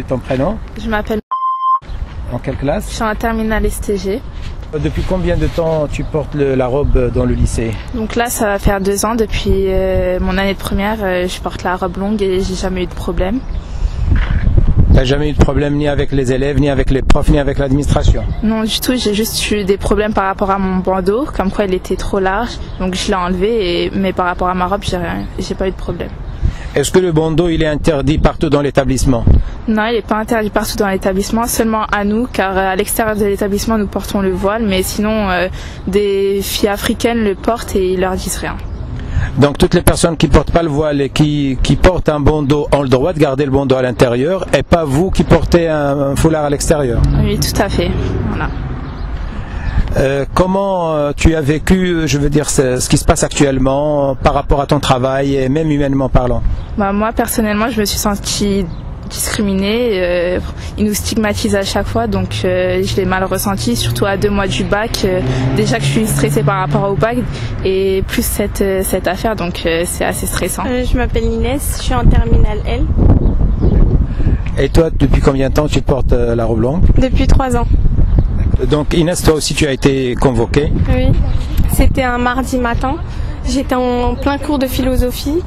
ton prénom? Je m'appelle. En quelle classe? Je suis en terminale STG. Depuis combien de temps tu portes la robe dans le lycée? Donc là, ça va faire 2 ans. Depuis mon année de première, je porte la robe longue et j'ai jamais eu de problème. T'as jamais eu de problème ni avec les élèves, ni avec les profs, ni avec l'administration? Non, du tout. J'ai juste eu des problèmes par rapport à mon bandeau, comme quoi il était trop large. Donc je l'ai enlevé, mais par rapport à ma robe, j'ai pas eu de problème. Est-ce que le bandeau il est interdit partout dans l'établissement? Non, il n'est pas interdit partout dans l'établissement, seulement à nous, car à l'extérieur de l'établissement, nous portons le voile, mais sinon, des filles africaines le portent et ils leur disent rien. Donc toutes les personnes qui ne portent pas le voile et qui portent un bandeau ont le droit de garder le bandeau à l'intérieur, et pas vous qui portez un foulard à l'extérieur? Oui, tout à fait. Voilà. Comment tu as vécu, je veux dire, ce qui se passe actuellement par rapport à ton travail et même humainement parlant? Moi, personnellement, je me suis sentie discriminée. Ils nous stigmatisent à chaque fois, donc je l'ai mal ressenti, surtout à 2 mois du bac. Déjà que je suis stressée par rapport au bac et plus cette affaire, donc c'est assez stressant. Je m'appelle Inès, je suis en terminale L. Et toi, depuis combien de temps tu portes la robe longue? Depuis 3 ans. Donc Inès, toi aussi tu as été convoquée? Oui, c'était un mardi matin. J'étais en plein cours de philosophie.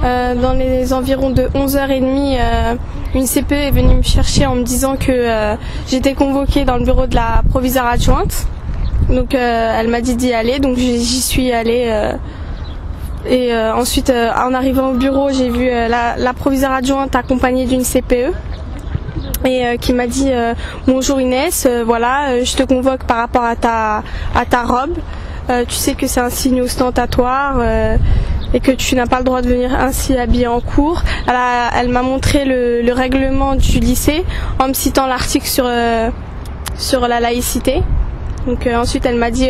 Dans les environs de 11h30, une CPE est venue me chercher en me disant que j'étais convoquée dans le bureau de la proviseure adjointe. Donc elle m'a dit d'y aller, donc j'y suis allée. Ensuite, en arrivant au bureau, j'ai vu la proviseure adjointe accompagnée d'une CPE. Et qui m'a dit bonjour Inès, voilà, je te convoque par rapport à ta robe. Tu sais que c'est un signe ostentatoire et que tu n'as pas le droit de venir ainsi habillée en cours. Elle m'a montré le règlement du lycée en me citant l'article sur la laïcité. Donc ensuite elle m'a dit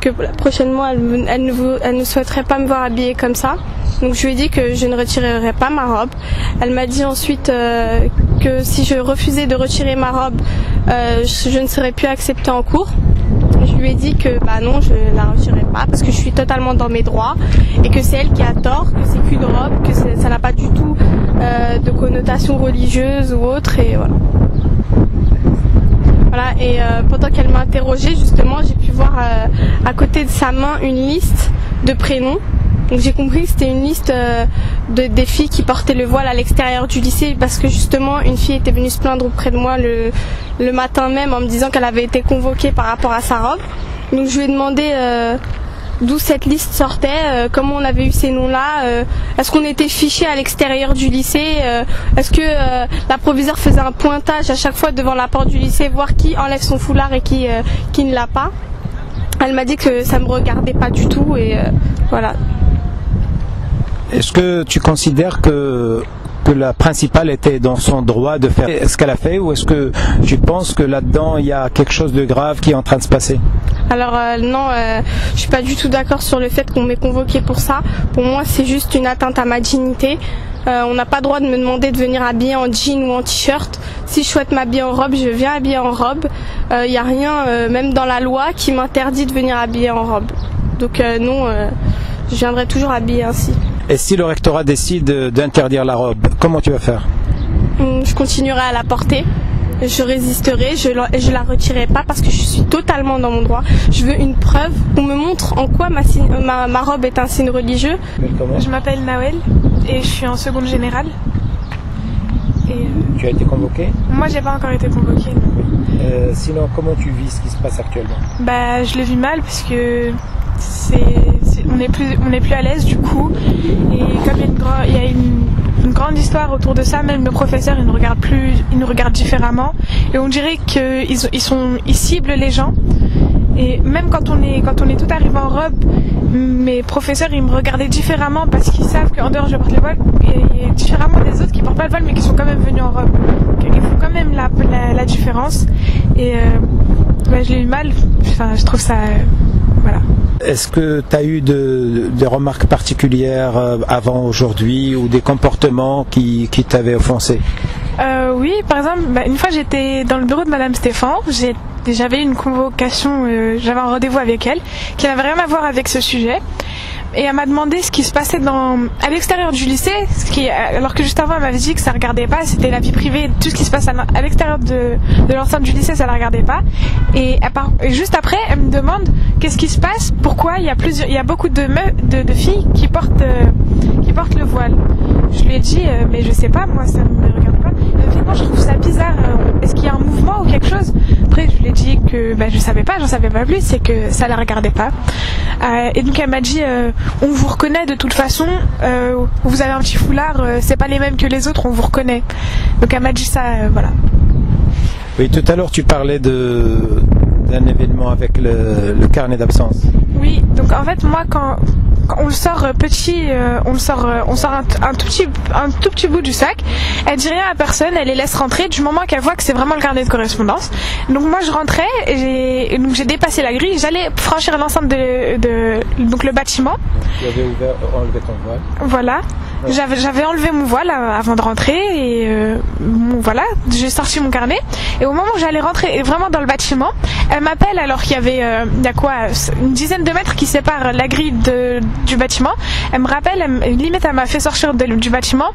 que prochainement elle ne souhaiterait pas me voir habillée comme ça. Donc je lui ai dit que je ne retirerais pas ma robe. Elle m'a dit ensuite que si je refusais de retirer ma robe, je ne serais plus acceptée en cours. Je lui ai dit que non, je ne la retirerai pas parce que je suis totalement dans mes droits et que c'est elle qui a tort, que c'est qu'une robe, que ça n'a pas du tout de connotation religieuse ou autre, et voilà. Voilà, et pendant qu'elle m'a interrogée, justement, j'ai pu voir à côté de sa main une liste de prénoms. Donc j'ai compris que c'était une liste des filles qui portaient le voile à l'extérieur du lycée, parce que justement une fille était venue se plaindre auprès de moi le matin même en me disant qu'elle avait été convoquée par rapport à sa robe. Donc je lui ai demandé d'où cette liste sortait, comment on avait eu ces noms-là, est-ce qu'on était fichés à l'extérieur du lycée, est-ce que la proviseure faisait un pointage à chaque fois devant la porte du lycée, voir qui enlève son foulard et qui ne l'a pas. Elle m'a dit que ça ne me regardait pas du tout, et voilà. Est-ce que tu considères que la principale était dans son droit de faire ce qu'elle a fait, ou est-ce que tu penses que là-dedans il y a quelque chose de grave qui est en train de se passer? Alors non, je suis pas du tout d'accord sur le fait qu'on m'ait convoqué pour ça. Pour moi, c'est juste une atteinte à ma dignité. On n'a pas le droit de me demander de venir habillée en jean ou en t-shirt. Si je souhaite m'habiller en robe, je viens habillée en robe. Il n'y a rien, même dans la loi, qui m'interdit de venir habillée en robe. Donc non, je viendrai toujours habillée ainsi. Et si le rectorat décide d'interdire la robe, comment tu vas faire? Je continuerai à la porter, je résisterai, je la retirerai pas parce que je suis totalement dans mon droit. Je veux une preuve, qu'on me montre en quoi ma robe est un signe religieux. Je m'appelle Nawel et je suis en seconde générale. Et tu as été convoquée? Moi, j'ai pas encore été convoquée. Sinon, comment tu vis ce qui se passe actuellement? Je le vis mal parce que on est plus à l'aise du coup, et comme il y a une grande histoire autour de ça, même le professeur il nous regarde différemment, et on dirait qu'ils ciblent les gens. Et même quand on est tout arrivé en robe, mes professeurs ils me regardaient différemment parce qu'ils savent qu'en dehors je porte le voile, et différemment des autres qui portent pas le voile mais qui sont quand même venus en robe. Donc, ils font quand même la différence, et je l'ai eu mal. Enfin, je trouve ça voilà. Est-ce que tu as eu des remarques particulières avant aujourd'hui, ou des comportements qui t'avaient offensé? Oui, par exemple, une fois j'étais dans le bureau de Madame Stéphane, j'avais une convocation, j'avais un rendez-vous avec elle, qui n'avait rien à voir avec ce sujet. elle m'a demandé ce qui se passait à l'extérieur du lycée, alors que juste avant elle m'avait dit que ça regardait pas, c'était la vie privée, tout ce qui se passe à l'extérieur de l'enceinte du lycée, ça la regardait pas. Et juste après, elle me demande qu'est-ce qui se passe, pourquoi il y a beaucoup de filles qui portent le voile. Je lui ai dit mais je sais pas, moi ça me regarde pas. Effectivement, je trouve ça bizarre. Est-ce qu'il y a un mouvement ou quelque chose? Après, je lui ai dit que je savais pas, j'en savais pas plus, c'est que ça la regardait pas. Et donc elle m'a dit on vous reconnaît de toute façon, vous avez un petit foulard, c'est pas les mêmes que les autres, on vous reconnaît. Donc elle m'a dit ça, voilà. Oui, tout à l'heure tu parlais d'un événement avec le carnet d'absence. Oui, donc en fait moi quand on le sort petit, on sort un tout petit bout du sac. Elle dit rien à personne, elle les laisse rentrer du moment qu'elle voit que c'est vraiment le carnet de correspondance. Donc moi je rentrais et donc j'ai dépassé la grille, j'allais franchir l'enceinte donc le bâtiment. Tu avais enlevé ton voile. Voilà. J'avais enlevé mon voile avant de rentrer et voilà, j'ai sorti mon carnet et au moment où j'allais rentrer vraiment dans le bâtiment, elle m'appelle alors qu'il y avait il y a quoi, une dizaine de mètres qui séparent la grille du bâtiment. Elle me rappelle, limite elle m'a fait sortir du bâtiment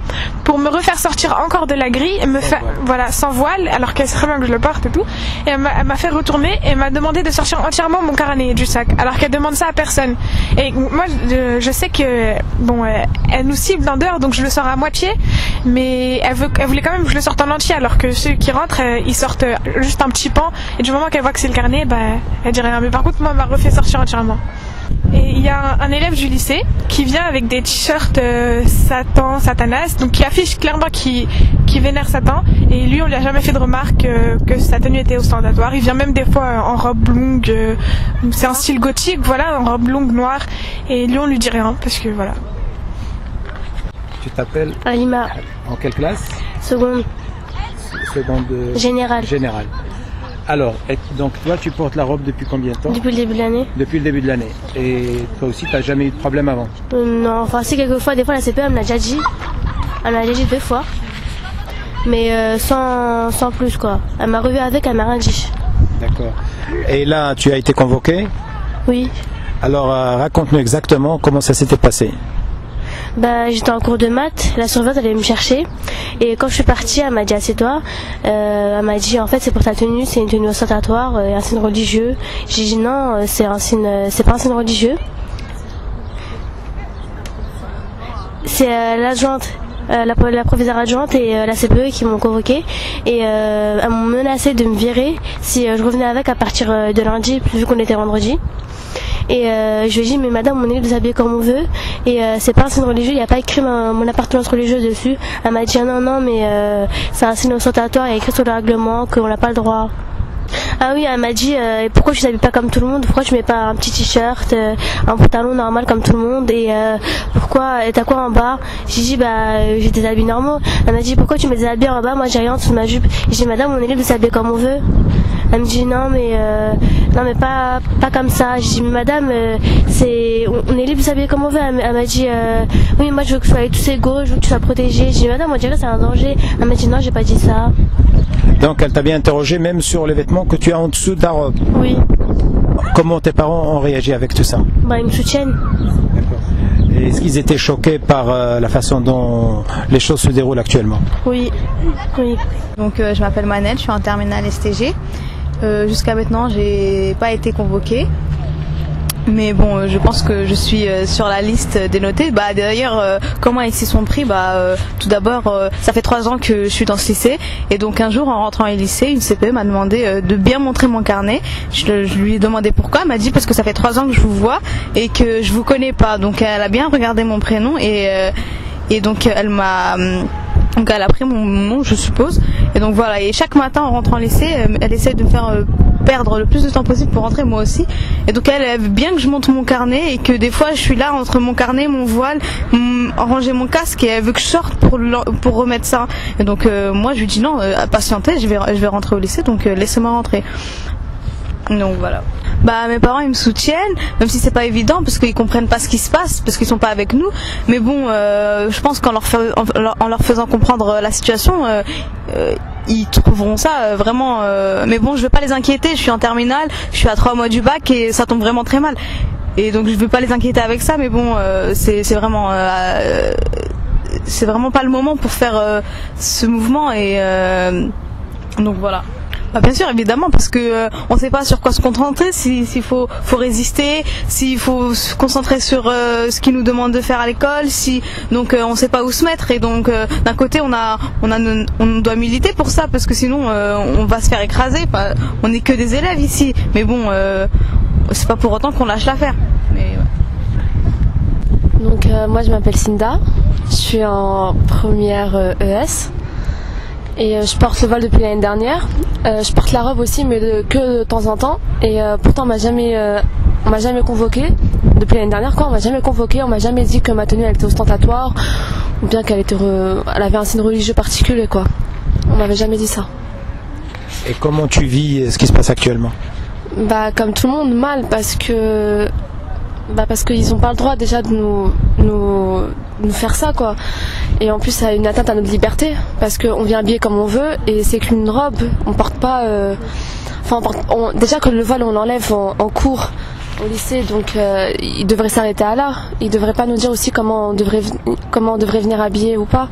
pour me refaire sortir encore de la grille et me faire voilà sans voile alors qu'elle sait très bien que je le porte et tout. Et elle m'a fait retourner et m'a demandé de sortir entièrement mon carnet du sac alors qu'elle demande ça à personne. Et moi je sais que bon elle nous cible en dehors donc je le sors à moitié, mais elle voulait quand même que je le sorte en entier alors que ceux qui rentrent ils sortent juste un petit pan et du moment qu'elle voit que c'est le carnet elle dit rien. Mais par contre moi elle m'a refait sortir entièrement. Et il y a un élève du lycée qui vient avec des t-shirts Satanas, donc qui affiche clairement qui vénère Satan. Et lui, on lui a jamais fait de remarque que sa tenue était ostentatoire. Il vient même des fois en robe longue, c'est un style gothique, voilà, en robe longue noire. Et lui, on lui dit rien parce que voilà. Tu t'appelles Alima. En quelle classe? Seconde. Seconde Générale. Générale. Alors, donc toi, tu portes la robe depuis combien de temps? Depuis le début de l'année. Depuis le début de l'année. Et toi aussi, tu n'as jamais eu de problème avant? Non, enfin si quelques fois, des fois la CPE elle me l'a déjà dit. Elle m'a déjà dit 2 fois. Mais sans plus quoi. Elle m'a revu avec, elle m'a rien dit. D'accord. Et là, tu as été convoqué? Oui. Alors, raconte-nous exactement comment ça s'était passé. J'étais en cours de maths, la surveillante elle allait me chercher et quand je suis partie elle m'a dit assieds-toi, elle m'a dit en fait c'est pour ta tenue, c'est une tenue ostentatoire, un signe religieux. J'ai dit non, c'est pas un signe religieux. C'est l'adjointe, la professeure adjointe et la CPE qui m'ont convoquée et elles m'ont menacé de me virer si je revenais avec à partir de lundi vu qu'on était vendredi. Et je lui ai dit mais madame on est libre de s'habiller comme on veut et c'est pas un signe religieux, il n'y a pas écrit mon appartenance religieuse dessus. Elle m'a dit non mais c'est un signe ostentatoire, il y a écrit sur le règlement qu'on n'a pas le droit. Ah oui, elle m'a dit pourquoi tu t'habilles pas comme tout le monde, pourquoi tu mets pas un petit t-shirt, un pantalon normal comme tout le monde et pourquoi t'as quoi en bas? J'ai dit j'ai des habits normaux. Elle m'a dit pourquoi tu mets des habits en bas, moi j'ai rien en dessous de ma jupe. J'ai dit madame on est libre de s'habiller comme on veut. Elle me dit non mais pas comme ça. J'ai dit mais madame on est libre de s'habiller comme on veut. Elle m'a dit oui moi je veux que tu sois tous égaux, je veux que tu sois protégée. J'ai dit madame on dirait que c'est un danger. Elle m'a dit non j'ai pas dit ça. Donc elle t'a bien interrogé même sur les vêtements que tu as en dessous de ta robe. Oui. Comment tes parents ont réagi avec tout ça? Ils me soutiennent. D'accord. Et est-ce qu'ils étaient choqués par la façon dont les choses se déroulent actuellement? Oui. Donc je m'appelle Manel, je suis en terminale STG. Jusqu'à maintenant j'ai pas été convoquée. Mais bon, je pense que je suis sur la liste des notés. D'ailleurs, comment ils s'y sont pris? Tout d'abord, ça fait 3 ans que je suis dans ce lycée. Et donc un jour, en rentrant au lycée, une CPE m'a demandé de bien montrer mon carnet. Je lui ai demandé pourquoi. Elle m'a dit parce que ça fait 3 ans que je vous vois et que je vous connais pas. Donc elle a bien regardé mon prénom et donc elle a pris mon nom, je suppose. Et donc voilà. Et chaque matin, en rentrant au lycée, elle essaie de me faire perdre le plus de temps possible pour rentrer moi aussi. Et donc elle veut bien que je monte mon carnet et que des fois je suis là entre mon carnet, mon voile, ranger mon casque et elle veut que je sorte pour remettre ça. Et donc moi je lui dis non, patientez, je vais rentrer au lycée donc laissez-moi rentrer. Donc voilà. Mes parents ils me soutiennent, même si c'est pas évident parce qu'ils comprennent pas ce qui se passe, parce qu'ils sont pas avec nous. Mais bon, je pense qu'en leur faisant comprendre la situation, ils trouveront ça vraiment. Mais bon, je veux pas les inquiéter. Je suis en terminale, je suis à 3 mois du bac et ça tombe vraiment très mal. et donc je ne veux pas les inquiéter avec ça, mais bon, c'est vraiment pas le moment pour faire ce mouvement, et donc voilà. Bah, bien sûr, évidemment, parce que on ne sait pas sur quoi se concentrer, s'il faut résister, s'il faut se concentrer sur ce qu'ils nous demandent de faire à l'école, donc on ne sait pas où se mettre, et donc d'un côté on doit militer pour ça, parce que sinon on va se faire écraser. Enfin, on n'est que des élèves ici, mais bon, c'est pas pour autant qu'on lâche l'affaire. Mais ouais. Donc moi je m'appelle Cinda, je suis en première ES. Et je porte le voile depuis l'année dernière. Je porte la robe aussi, mais que de temps en temps. Et pourtant, on m'a jamais convoqué depuis l'année dernière. On m'a jamais convoqué, on m'a jamais dit que ma tenue elle était ostentatoire ou bien qu'elle elle avait un signe religieux particulier, quoi. On m'avait jamais dit ça. Et comment tu vis ce qui se passe actuellement? Bah comme tout le monde, mal, parce qu'ils n'ont pas le droit déjà de nous faire ça, quoi. Et en plus ça a une atteinte à notre liberté, parce qu'on vient habillé comme on veut, et c'est qu'une robe, on porte pas déjà que le voile on l'enlève en cours au lycée, donc il devrait s'arrêter à là. Il devrait pas nous dire aussi comment on devrait venir habillé ou pas.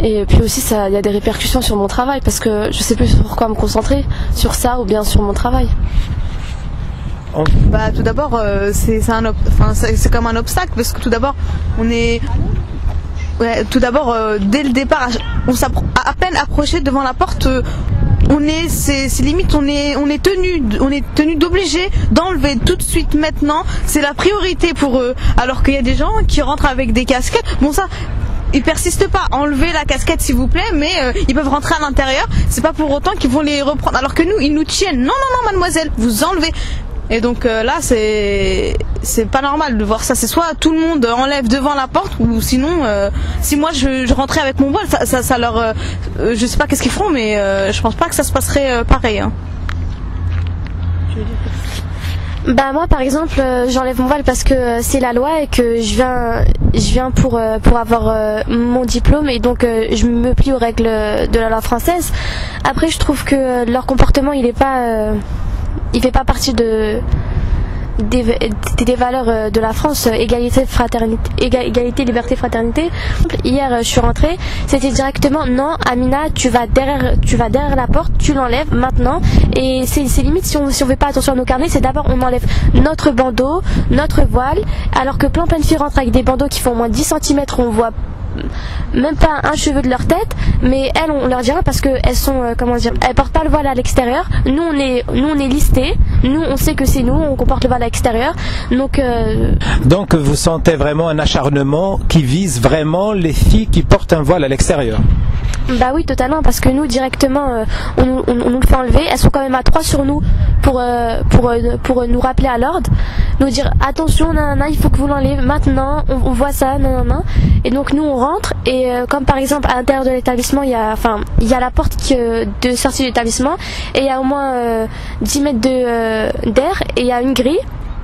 Et puis aussi il y a des répercussions sur mon travail, parce que je sais plus sur quoi me concentrer, sur ça ou bien sur mon travail. Bah, tout d'abord, c'est comme un obstacle, parce que tout d'abord, dès le départ, on s'approche à peine approché devant la porte, c'est limite, on est tenu d'obliger d'enlever tout de suite maintenant. C'est la priorité pour eux, alors qu'il y a des gens qui rentrent avec des casquettes. Bon, ça, ils persistent pas, enlevez la casquette s'il vous plaît, mais ils peuvent rentrer à l'intérieur. C'est pas pour autant qu'ils vont les reprendre, alors que nous, ils nous tiennent. Non, mademoiselle, vous enlevez. Et donc là, c'est pas normal de voir ça. C'est soit tout le monde enlève devant la porte, ou sinon, si moi je rentrais avec mon voile, ça leur, je sais pas qu'est-ce qu'ils feront, mais je pense pas que ça se passerait pareil. Hein. Bah moi par exemple j'enlève mon voile parce que c'est la loi et que je viens pour avoir mon diplôme, et donc je me plie aux règles de la loi française. Après je trouve que leur comportement il fait pas partie des valeurs de la France, égalité, liberté, fraternité. Hier je suis rentrée, c'était directement non Amina, tu vas derrière la porte, tu l'enlèves maintenant. Et c'est limite, si on fait pas attention à nos carnets, c'est d'abord on enlève notre bandeau, notre voile, alors que plein de filles rentrent avec des bandeaux qui font au moins 10 cm, on voit même pas un cheveu de leur tête, mais elles on leur dira, parce que elles sont elles portent pas le voile à l'extérieur. Nous on est listés, nous on sait que c'est nous, on porte le voile à l'extérieur. Donc vous sentez vraiment un acharnement qui vise vraiment les filles qui portent un voile à l'extérieur? Bah oui, totalement, parce que nous directement on nous le fait enlever. Elles sont quand même à 3 sur nous pour nous rappeler à l'ordre, nous dire attention, nanana, il faut que vous l'enlevez maintenant, on voit ça, nanana. Et donc nous on rentre, et comme par exemple à l'intérieur de l'établissement il y a la porte de sortie de l'établissement, et il y a au moins 10 mètres d'air, et il y a une grille.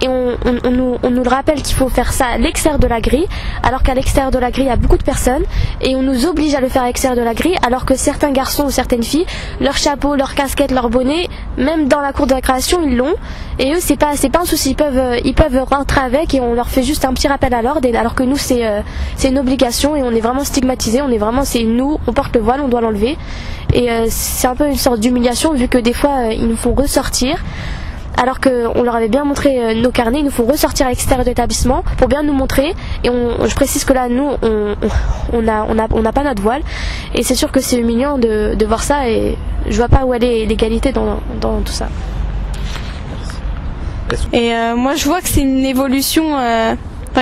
Et on nous le rappelle qu'il faut faire ça à l'extérieur de la grille, alors qu'à l'extérieur de la grille il y a beaucoup de personnes, et on nous oblige à le faire à l'extérieur de la grille, alors que certains garçons ou certaines filles, leur chapeau, leur casquette, leur bonnet, même dans la cour de récréation ils l'ont, et eux c'est pas un souci, ils peuvent rentrer avec, et on leur fait juste un petit rappel à l'ordre, alors que nous c'est une obligation, et on est vraiment stigmatisés, c'est nous, on porte le voile, on doit l'enlever, et c'est un peu une sorte d'humiliation, vu que des fois ils nous font ressortir. Alors qu'on leur avait bien montré nos carnets, ils nous font ressortir à l'extérieur de l'établissement pour bien nous montrer. Et je précise que là, nous, on n'a pas notre voile. Et c'est sûr que c'est humiliant de voir ça, et je vois pas où est l'égalité dans tout ça. Et moi, je vois que c'est une évolution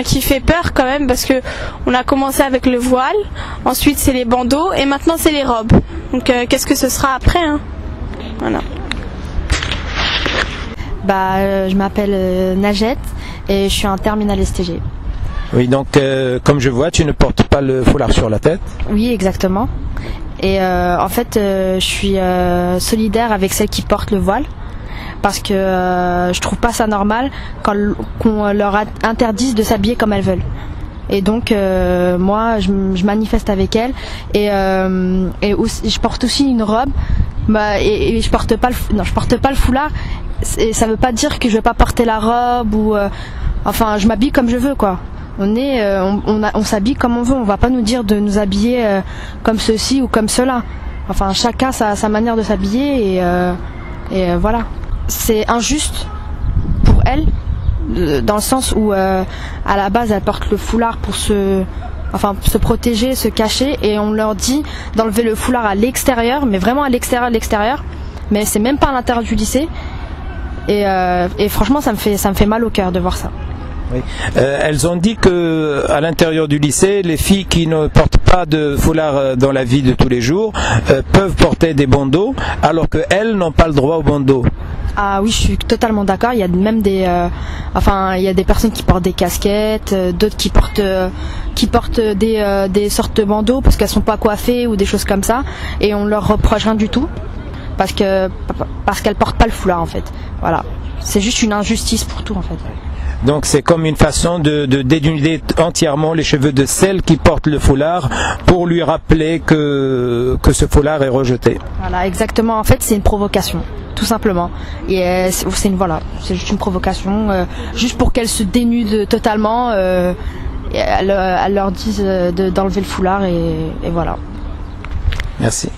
qui fait peur quand même, parce que on a commencé avec le voile, ensuite c'est les bandeaux, et maintenant c'est les robes. Donc qu'est-ce que ce sera après, hein? Voilà. Je m'appelle Najette et je suis en terminale STG. Oui, donc comme je vois, tu ne portes pas le foulard sur la tête. Oui, exactement. Et en fait, je suis solidaire avec celles qui portent le voile, parce que je trouve pas ça normal qu'on leur interdise de s'habiller comme elles veulent. Et donc moi, je manifeste avec elles, et je porte aussi une robe. Et je porte pas le foulard. Et ça veut pas dire que je vais pas porter la robe, ou enfin, je m'habille comme je veux, quoi. On s'habille comme on veut. On va pas nous dire de nous habiller comme ceci ou comme cela. Enfin, chacun sa manière de s'habiller et voilà. C'est injuste pour elle, dans le sens où à la base elle porte le foulard pour se protéger, se cacher, et on leur dit d'enlever le foulard à l'extérieur, mais vraiment à l'extérieur, mais c'est même pas à l'intérieur du lycée. Et franchement, ça me fait mal au cœur de voir ça. Oui. Elles ont dit que à l'intérieur du lycée, les filles qui ne portent pas de foulard dans la vie de tous les jours peuvent porter des bandeaux, alors qu'elles n'ont pas le droit au bandeau. Ah oui, je suis totalement d'accord. Il y a même il y a des personnes qui portent des casquettes, d'autres qui portent des sortes de bandeaux parce qu'elles sont pas coiffées ou des choses comme ça, et on leur reproche rien du tout parce qu'elles portent pas le foulard en fait. Voilà, c'est juste une injustice pour tout en fait. Donc c'est comme une façon de dénuder entièrement les cheveux de celle qui porte le foulard pour lui rappeler que ce foulard est rejeté. Voilà, exactement. En fait, c'est une provocation, tout simplement. Et c'est juste une provocation, juste pour qu'elles se dénudent totalement. Et elles leur disent d'enlever le foulard et voilà. Merci.